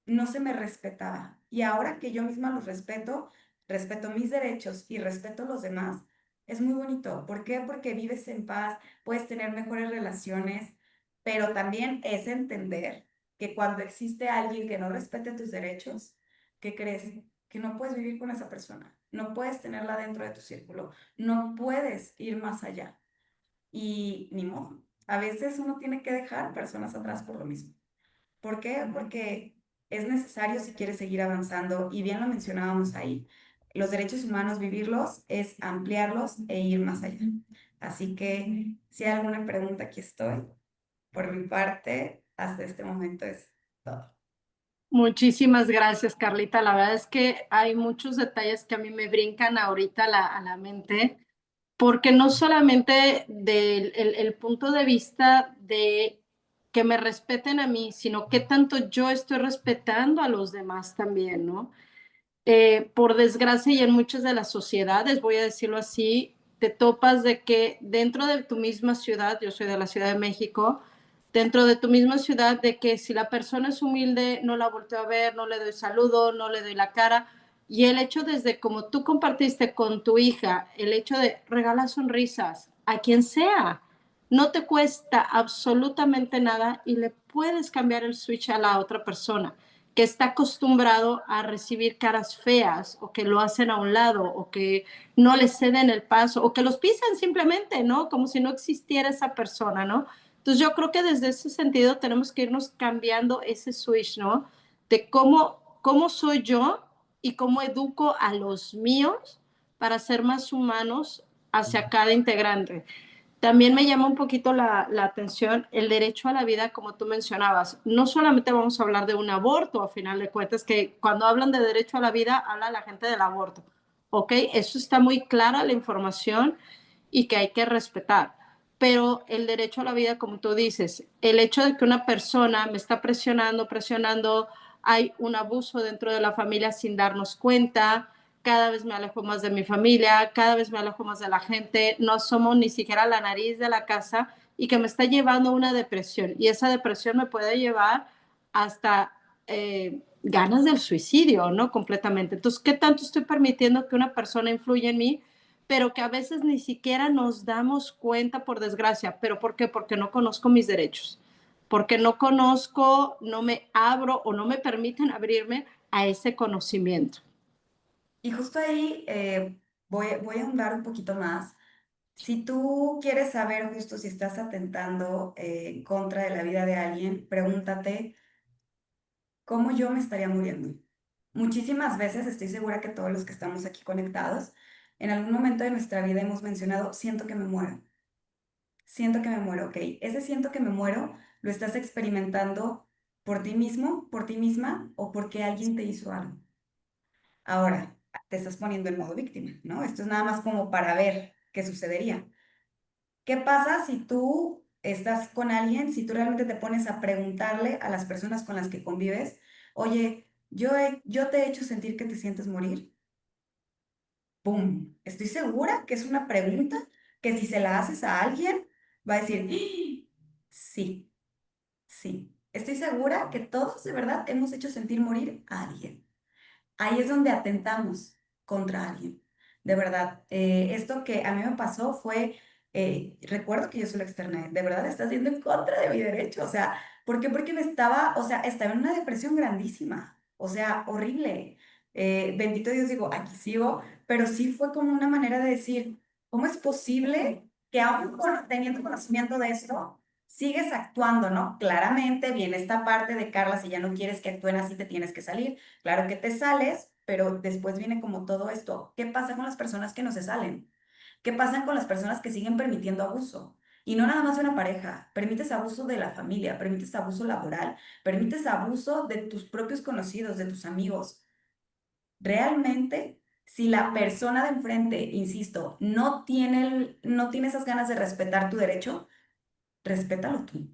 no se me respetaba. Y ahora que yo misma los respeto, respeto mis derechos y respeto a los demás, es muy bonito. ¿Por qué? Porque vives en paz, puedes tener mejores relaciones, pero también es entender que cuando existe alguien que no respete tus derechos, ¿qué crees? Que no puedes vivir con esa persona, no puedes tenerla dentro de tu círculo, no puedes ir más allá. Y ni modo, a veces uno tiene que dejar personas atrás por lo mismo. ¿Por qué? Porque es necesario si quieres seguir avanzando y bien lo mencionábamos ahí. Los derechos humanos, vivirlos es ampliarlos e ir más allá. Así que si hay alguna pregunta, aquí estoy. Por mi parte, hasta este momento es todo. Muchísimas gracias, Carlita. La verdad es que hay muchos detalles que a mí me brincan ahorita a la mente, porque no solamente del el punto de vista de que me respeten a mí, sino que tanto yo estoy respetando a los demás también, ¿no? Por desgracia y en muchas de las sociedades, voy a decirlo así, te topas de que dentro de tu misma ciudad, yo soy de la Ciudad de México, dentro de tu misma ciudad, de que si la persona es humilde, no la volteo a ver, no le doy saludo, no le doy la cara. Y el hecho desde como tú compartiste con tu hija, el hecho de regalar sonrisas a quien sea, no te cuesta absolutamente nada y le puedes cambiar el switch a la otra persona que está acostumbrado a recibir caras feas o que lo hacen a un lado o que no le ceden el paso o que los pisan simplemente, ¿no? Como si no existiera esa persona, ¿no? Entonces yo creo que desde ese sentido tenemos que irnos cambiando ese switch, ¿no? De cómo soy yo y cómo educo a los míos para ser más humanos hacia cada integrante. También me llama un poquito la atención el derecho a la vida, como tú mencionabas. No solamente vamos a hablar de un aborto, a final de cuentas, que cuando hablan de derecho a la vida, habla la gente del aborto. ¿Ok? Eso está muy clara la información y que hay que respetar. Pero el derecho a la vida, como tú dices, el hecho de que una persona me está presionando, hay un abuso dentro de la familia sin darnos cuenta, cada vez me alejo más de mi familia, cada vez me alejo más de la gente, no somos ni siquiera la nariz de la casa y que me está llevando a una depresión. Y esa depresión me puede llevar hasta ganas del suicidio, ¿no? Completamente. Entonces, ¿qué tanto estoy permitiendo que una persona influya en mí? Pero que a veces ni siquiera nos damos cuenta, por desgracia. ¿Pero por qué? Porque no conozco mis derechos, porque no conozco, no me abro o no me permiten abrirme a ese conocimiento. Y justo ahí voy a ahondar un poquito más. Si tú quieres saber justo si estás atentando en contra de la vida de alguien, pregúntate, ¿cómo yo me estaría muriendo? Muchísimas veces, estoy segura que todos los que estamos aquí conectados, en algún momento de nuestra vida hemos mencionado, siento que me muero, ok. Ese siento que me muero lo estás experimentando por ti mismo, por ti misma o porque alguien te hizo algo. Ahora, te estás poniendo en modo víctima, ¿no? Esto es nada más como para ver qué sucedería. ¿Qué pasa si tú estás con alguien, si tú realmente te pones a preguntarle a las personas con las que convives, oye, yo te he hecho sentir que te sientes morir? ¡Pum! Estoy segura que es una pregunta que si se la haces a alguien, va a decir, "¡Ah! Sí, sí". Estoy segura que todos de verdad hemos hecho sentir morir a alguien. Ahí es donde atentamos contra alguien. De verdad, esto que a mí me pasó fue, recuerdo que yo se lo externé, de verdad estás yendo en contra de mi derecho, o sea, ¿por qué? Porque me estaba, o sea, estaba en una depresión grandísima, o sea, horrible. Bendito Dios, digo, aquí sigo, pero sí fue como una manera de decir, ¿cómo es posible que aún teniendo conocimiento de esto, sigues actuando, ¿no? Claramente viene esta parte de Carla, si ya no quieres que actúen así, te tienes que salir. Claro que te sales, pero después viene como todo esto. ¿Qué pasa con las personas que no se salen? ¿Qué pasa con las personas que siguen permitiendo abuso? Y no nada más de una pareja, permites abuso de la familia, permites abuso laboral, permites abuso de tus propios conocidos, de tus amigos. Realmente, si la persona de enfrente, insisto, no tiene esas ganas de respetar tu derecho, respétalo tú.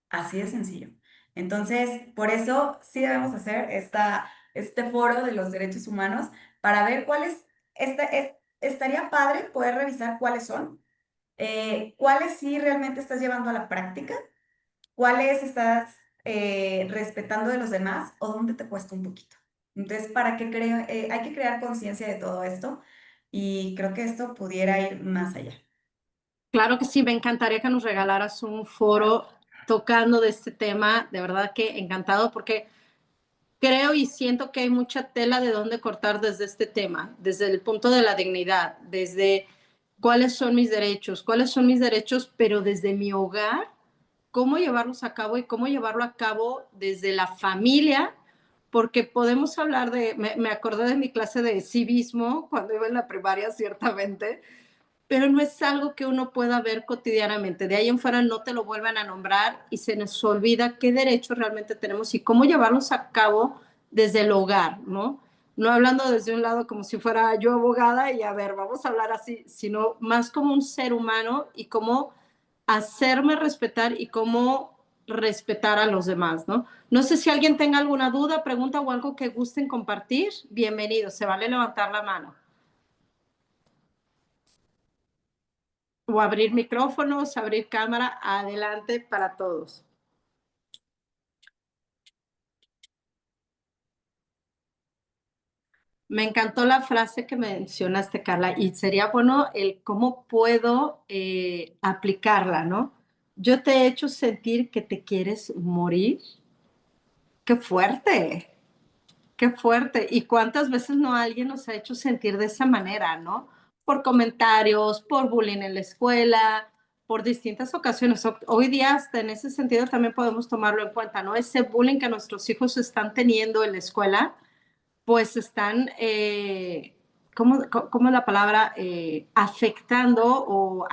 Así de sencillo. Entonces, por eso sí debemos hacer este foro de los derechos humanos para ver cuáles, estaría padre poder revisar cuáles son, cuáles sí realmente estás llevando a la práctica, cuáles estás respetando de los demás o dónde te cuesta un poquito. Entonces, hay que crear conciencia de todo esto y creo que esto pudiera ir más allá. Claro que sí, me encantaría que nos regalaras un foro tocando de este tema, de verdad que encantado, porque creo y siento que hay mucha tela de dónde cortar desde este tema, desde el punto de la dignidad, desde cuáles son mis derechos, pero desde mi hogar, cómo llevarlos a cabo y cómo llevarlo a cabo desde la familia, porque podemos hablar me acordé de mi clase de civismo cuando iba en la primaria, ciertamente, pero no es algo que uno pueda ver cotidianamente. De ahí en fuera no te lo vuelven a nombrar y se nos olvida qué derechos realmente tenemos y cómo llevarlos a cabo desde el hogar, ¿no? No hablando desde un lado como si fuera yo abogada y a ver, vamos a hablar así, sino más como un ser humano y cómo hacerme respetar y cómo respetar a los demás, ¿no? No sé si alguien tenga alguna duda, pregunta o algo que gusten compartir. Bienvenido, se vale levantar la mano. O abrir micrófonos, abrir cámara, adelante para todos. Me encantó la frase que mencionaste, Carla, y sería bueno el cómo puedo aplicarla, ¿no? Yo te he hecho sentir que te quieres morir. Qué fuerte, qué fuerte. ¿Y cuántas veces no alguien nos ha hecho sentir de esa manera, ¿no? Por comentarios, por bullying en la escuela, por distintas ocasiones. Hoy día, hasta en ese sentido, también podemos tomarlo en cuenta, ¿no? Ese bullying que nuestros hijos están teniendo en la escuela, pues están, ¿cómo es la palabra? Afectando o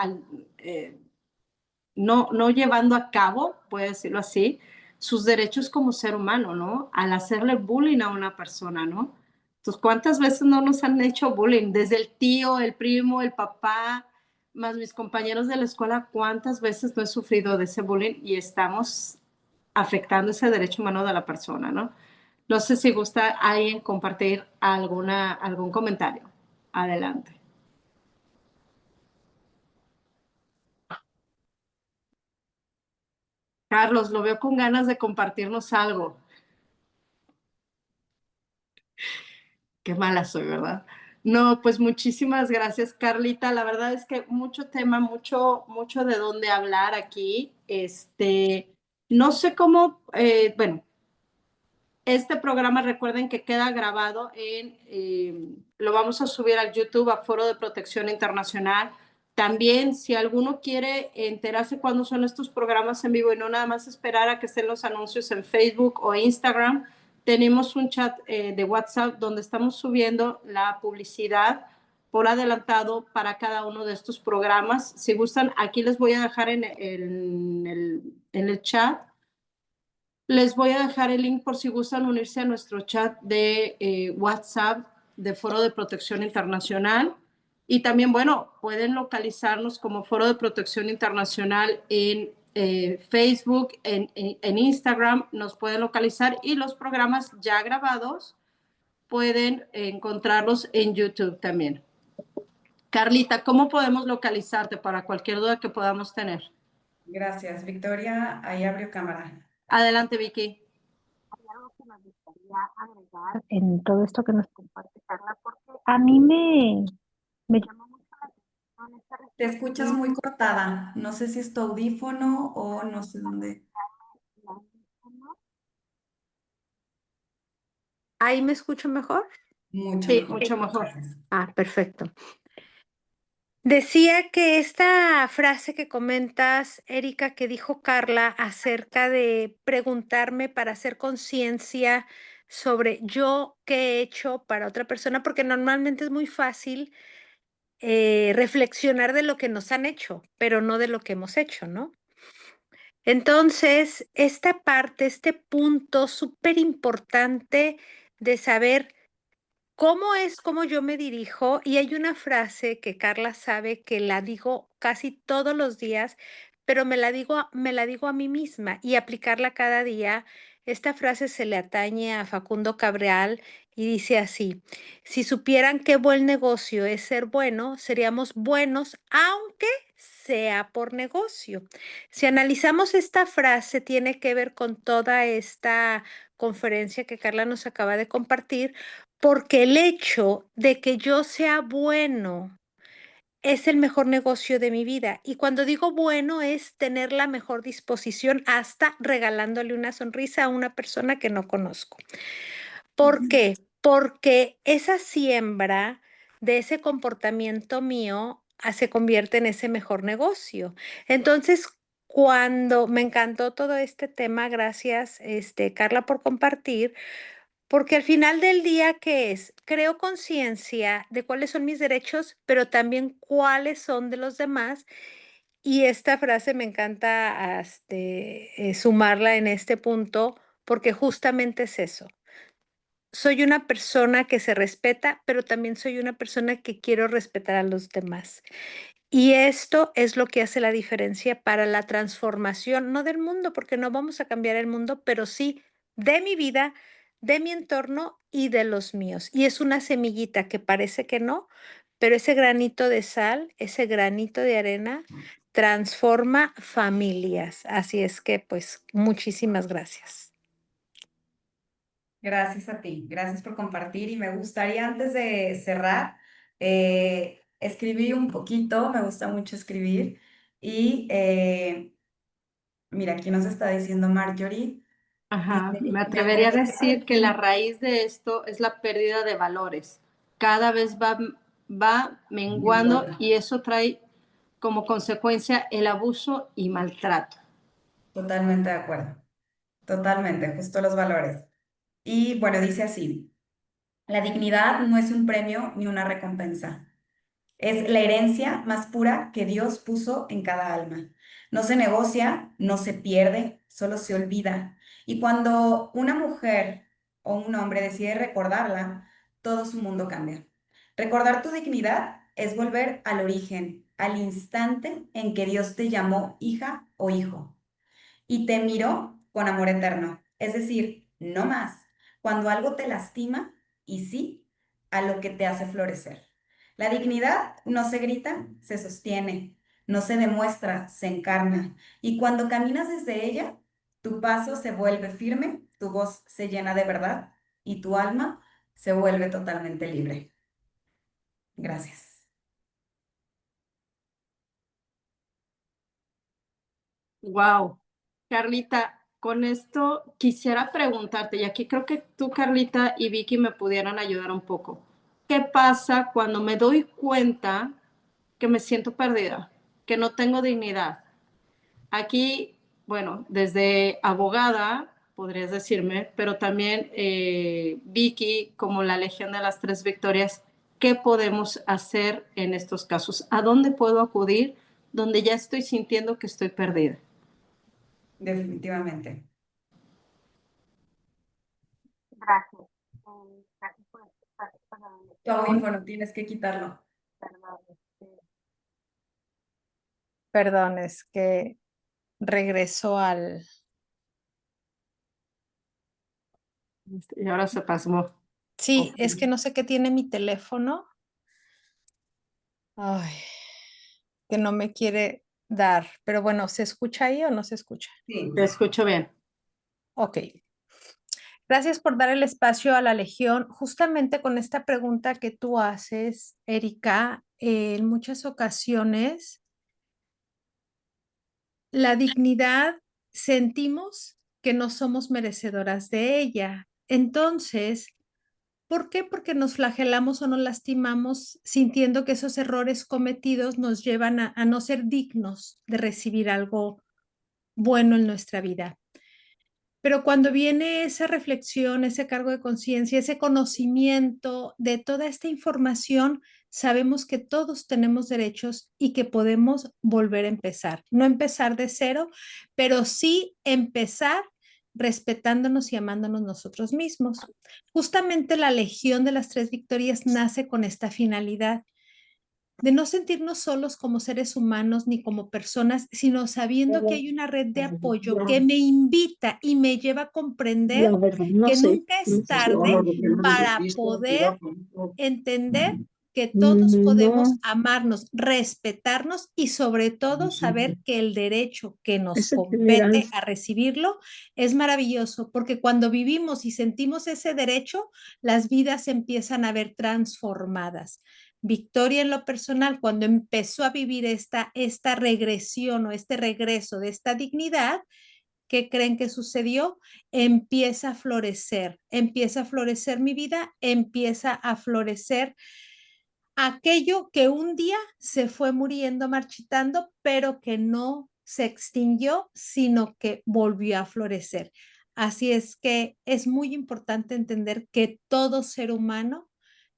no llevando a cabo, puede decirlo así, sus derechos como ser humano, ¿no? Al hacerle bullying a una persona, ¿no? Entonces, ¿cuántas veces no nos han hecho bullying? Desde el tío, el primo, el papá, más mis compañeros de la escuela, ¿cuántas veces no he sufrido de ese bullying y estamos afectando ese derecho humano de la persona, ¿no? No sé si gusta alguien compartir algún comentario. Adelante. Carlos, lo veo con ganas de compartirnos algo. Qué mala soy, ¿verdad? No, pues muchísimas gracias, Carlita. La verdad es que mucho tema, mucho de dónde hablar aquí. No sé cómo, bueno, este programa recuerden que queda grabado lo vamos a subir al YouTube, a Foro de Protección Internacional. También, si alguno quiere enterarse cuándo son estos programas en vivo y no nada más esperar a que estén los anuncios en Facebook o Instagram, tenemos un chat de WhatsApp donde estamos subiendo la publicidad por adelantado para cada uno de estos programas. Si gustan, aquí les voy a dejar en el chat. Les voy a dejar el link por si gustan unirse a nuestro chat de WhatsApp de Foro de Protección Internacional. Y también, bueno, pueden localizarnos como Foro de Protección Internacional en Facebook, en Instagram, nos pueden localizar y los programas ya grabados pueden encontrarlos en YouTube también. Carlita, ¿cómo podemos localizarte para cualquier duda que podamos tener? Gracias, Victoria. Ahí abrió cámara. Adelante, Vicky. Hay algo que me gustaría agregar en todo esto que nos comparte Carla, porque a mí me llama mucho la atención esta Te escuchas reflexión. muy cortada. No sé si es tu audífono o no sé dónde. ¿Ahí me escucho mejor? Mucho Sí, mejor. mucho mejor. Gracias. Ah, perfecto. Decía que esta frase que comentas, Erika, que dijo Carla acerca de preguntarme para hacer conciencia sobre yo qué he hecho para otra persona, porque normalmente es muy fácil reflexionar de lo que nos han hecho, pero no de lo que hemos hecho, ¿no? Entonces, esta parte, este punto súper importante de saber cómo es cómo yo me dirijo, y hay una frase que Carla sabe que la digo casi todos los días, pero me la digo a mí misma y aplicarla cada día. Esta frase se le atañe a Facundo Cabral y dice así: si supieran qué buen negocio es ser bueno, seríamos buenos, aunque sea por negocio. Si analizamos esta frase, tiene que ver con toda esta conferencia que Carla nos acaba de compartir, porque el hecho de que yo sea bueno es el mejor negocio de mi vida. Y cuando digo bueno es tener la mejor disposición hasta regalándole una sonrisa a una persona que no conozco. ¿Por qué? Porque esa siembra de ese comportamiento mío se convierte en ese mejor negocio. Entonces, cuando me encantó todo este tema, gracias, Carla, por compartir, porque al final del día, ¿qué es? Creo conciencia de cuáles son mis derechos, pero también cuáles son de los demás. Y esta frase me encanta sumarla en este punto, porque justamente es eso. Soy una persona que se respeta, pero también soy una persona que quiero respetar a los demás. Y esto es lo que hace la diferencia para la transformación, no del mundo, porque no vamos a cambiar el mundo, pero sí de mi vida, de mi entorno y de los míos. Y es una semillita que parece que no, pero ese granito de sal, ese granito de arena transforma familias. Así es que, pues, muchísimas gracias. Gracias a ti. Gracias por compartir. Y me gustaría antes de cerrar, escribí un poquito. Me gusta mucho escribir. Y mira, aquí nos está diciendo Marjorie. Ajá, Dice, me me atrevería a atrevería a decir que la decir, raíz de esto es la pérdida de valores. Cada vez va menguando y eso trae como consecuencia el abuso y maltrato. totalmente de acuerdo. Totalmente, justo los valores. Y bueno, dice así, la dignidad no es un premio ni una recompensa. Es la herencia más pura que Dios puso en cada alma. No se negocia, no se pierde, solo se olvida. Y cuando una mujer o un hombre decide recordarla, todo su mundo cambia. Recordar tu dignidad es volver al origen, al instante en que Dios te llamó hija o hijo y te miró con amor eterno. Es decir, no más. cuando algo te lastima y sí a lo que te hace florecer. La dignidad no se grita, se sostiene, no se demuestra, se encarna. Y cuando caminas desde ella, tu paso se vuelve firme, tu voz se llena de verdad y tu alma se vuelve totalmente libre. Gracias. Wow. Carlita, con esto quisiera preguntarte, y aquí creo que tú, Carlita y Vicky me pudieran ayudar un poco. ¿Qué pasa cuando me doy cuenta que me siento perdida, que no tengo dignidad? Aquí, bueno, desde abogada, podrías decirme, pero también Vicky, como la Legión de las Tres Victorias, ¿qué podemos hacer en estos casos? ¿A dónde puedo acudir donde ya estoy sintiendo que estoy perdida? Definitivamente. Gracias. Gracias por este espacio para mí. Tu audífono, tienes que quitarlo. Perdón, perdón, es que regreso al... Y ahora se pasmó. Sí, Ok. es que no sé qué tiene mi teléfono. Ay, que no me quiere dar. Pero bueno, ¿se escucha ahí o no se escucha? Sí. Te escucho bien. Ok. Gracias por dar el espacio a la Legión. Justamente con esta pregunta que tú haces, Erika, en muchas ocasiones la dignidad sentimos que no somos merecedoras de ella. Entonces, ¿por qué? Porque nos flagelamos o nos lastimamos sintiendo que esos errores cometidos nos llevan a no ser dignos de recibir algo bueno en nuestra vida. Pero cuando viene esa reflexión, ese cargo de conciencia, ese conocimiento de toda esta información, sabemos que todos tenemos derechos y que podemos volver a empezar. No empezar de cero, pero sí empezar respetándonos y amándonos nosotros mismos. Justamente la Legión de las Tres Victorias nace con esta finalidad de no sentirnos solos como seres humanos ni como personas, sino sabiendo que hay una red de apoyo que me invita y me lleva a comprender que nunca es tarde para poder entender que todos podemos amarnos, respetarnos y sobre todo saber que el derecho que nos compete a recibirlo es maravilloso, porque cuando vivimos y sentimos ese derecho, las vidas se empiezan a ver transformadas. Victoria en lo personal, cuando empezó a vivir esta regresión o este regreso de esta dignidad, ¿qué creen que sucedió? Empieza a florecer mi vida, empieza a florecer aquello que un día se fue muriendo, marchitando, pero que no se extinguió, sino que volvió a florecer. Así es que es muy importante entender que todo ser humano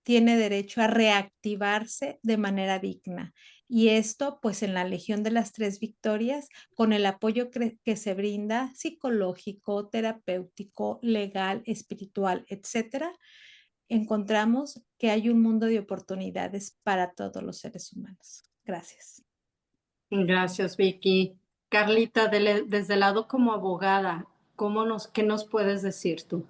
tiene derecho a reactivarse de manera digna. Y esto, pues en la Legión de las Tres Victorias, con el apoyo que se brinda psicológico, terapéutico, legal, espiritual, etcétera, encontramos que hay un mundo de oportunidades para todos los seres humanos. Gracias. Gracias, Vicky. Carlita, desde el lado como abogada, ¿qué nos puedes decir tú?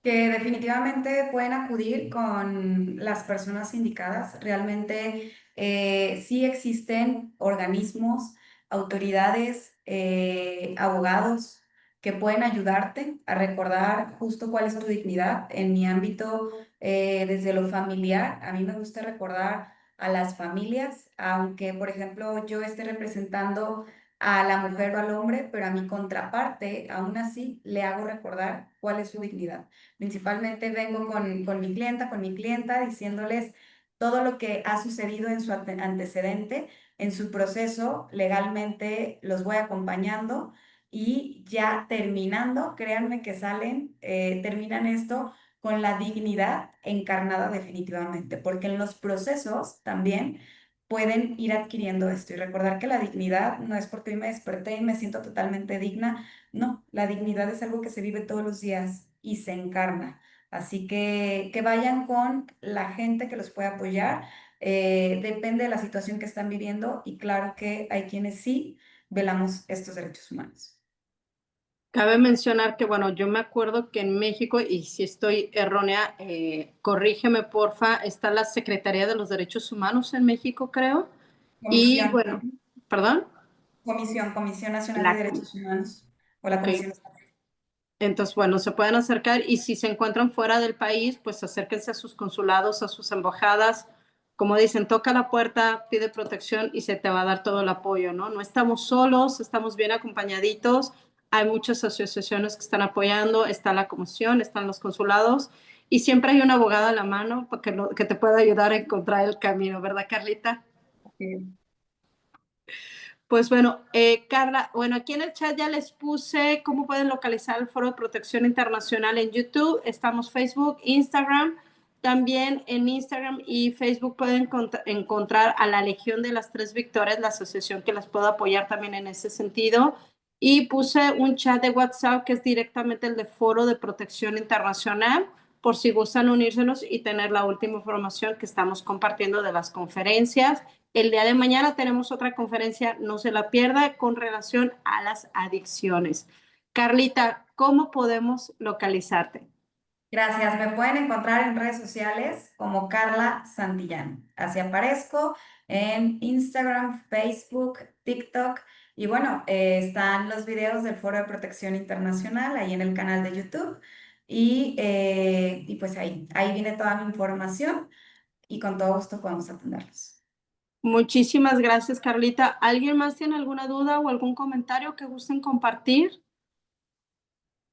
Que definitivamente pueden acudir con las personas indicadas. Realmente sí existen organismos, autoridades, abogados que pueden ayudarte a recordar justo cuál es tu dignidad. En mi ámbito, desde lo familiar, a mí me gusta recordar a las familias, aunque por ejemplo yo esté representando a la mujer o al hombre, pero a mi contraparte, aún así, le hago recordar cuál es su dignidad. Principalmente vengo con mi clienta, con mi clienta, diciéndoles todo lo que ha sucedido en su antecedente, en su proceso, legalmente los voy acompañando y ya terminando, créanme que salen, terminan esto con la dignidad encarnada definitivamente, porque en los procesos también pueden ir adquiriendo esto y recordar que la dignidad no es porque hoy me desperté y me siento totalmente digna, no, la dignidad es algo que se vive todos los días y se encarna. Así que vayan con la gente que los puede apoyar. Depende de la situación que están viviendo y claro que hay quienes sí velamos estos derechos humanos. Cabe mencionar que, bueno, yo me acuerdo que en México, y si estoy errónea, corrígeme porfa, está la Secretaría de los Derechos Humanos en México, creo. Y Comisión, bueno, perdón, Comisión Nacional de la, Derechos Humanos o la ok. Comisión. Entonces, bueno, se pueden acercar y si se encuentran fuera del país, pues acérquense a sus consulados, a sus embajadas. Como dicen, toca la puerta, pide protección y se te va a dar todo el apoyo, ¿no? No estamos solos, estamos bien acompañaditos. Hay muchas asociaciones que están apoyando, está la comisión, están los consulados y siempre hay un abogado a la mano para que te pueda ayudar a encontrar el camino, ¿verdad, Carlita? Pues bueno, Carla, bueno, aquí en el chat ya les puse cómo pueden localizar el Foro de Protección Internacional en YouTube. Estamos Facebook, Instagram. También en Instagram y Facebook pueden encontrar a la Legión de las Tres Victorias, la asociación que las puedo apoyar también en ese sentido. Y puse un chat de WhatsApp que es directamente el de Foro de Protección Internacional, por si gustan unírsenos y tener la última información que estamos compartiendo de las conferencias. El día de mañana tenemos otra conferencia, no se la pierda, con relación a las adicciones. Carlita, ¿cómo podemos localizarte? Gracias. Me pueden encontrar en redes sociales como Carla Santillán. Así aparezco en Instagram, Facebook, TikTok. Y bueno, están los videos del Foro de Protección Internacional ahí en el canal de YouTube. Y pues ahí viene toda mi información y con todo gusto podemos atenderlos. Muchísimas gracias, Carlita. ¿Alguien más tiene alguna duda o algún comentario que gusten compartir?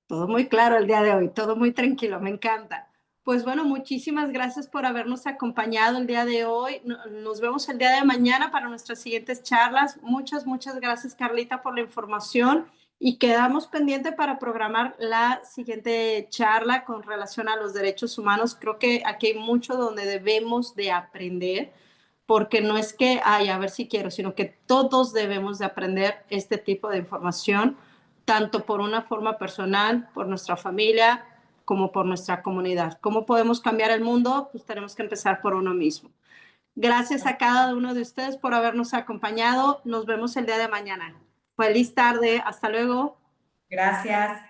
Todo muy claro el día de hoy, todo muy tranquilo, me encanta. Pues bueno, muchísimas gracias por habernos acompañado el día de hoy. Nos vemos el día de mañana para nuestras siguientes charlas. Muchas gracias, Carlita, por la información y quedamos pendientes para programar la siguiente charla con relación a los derechos humanos. Creo que aquí hay mucho donde debemos de aprender, porque no es que, ay, a ver si quiero, sino que todos debemos de aprender este tipo de información tanto por una forma personal, por nuestra familia, como por nuestra comunidad. ¿Cómo podemos cambiar el mundo? Pues tenemos que empezar por uno mismo. Gracias a cada uno de ustedes por habernos acompañado. Nos vemos el día de mañana. Feliz tarde. Hasta luego. Gracias.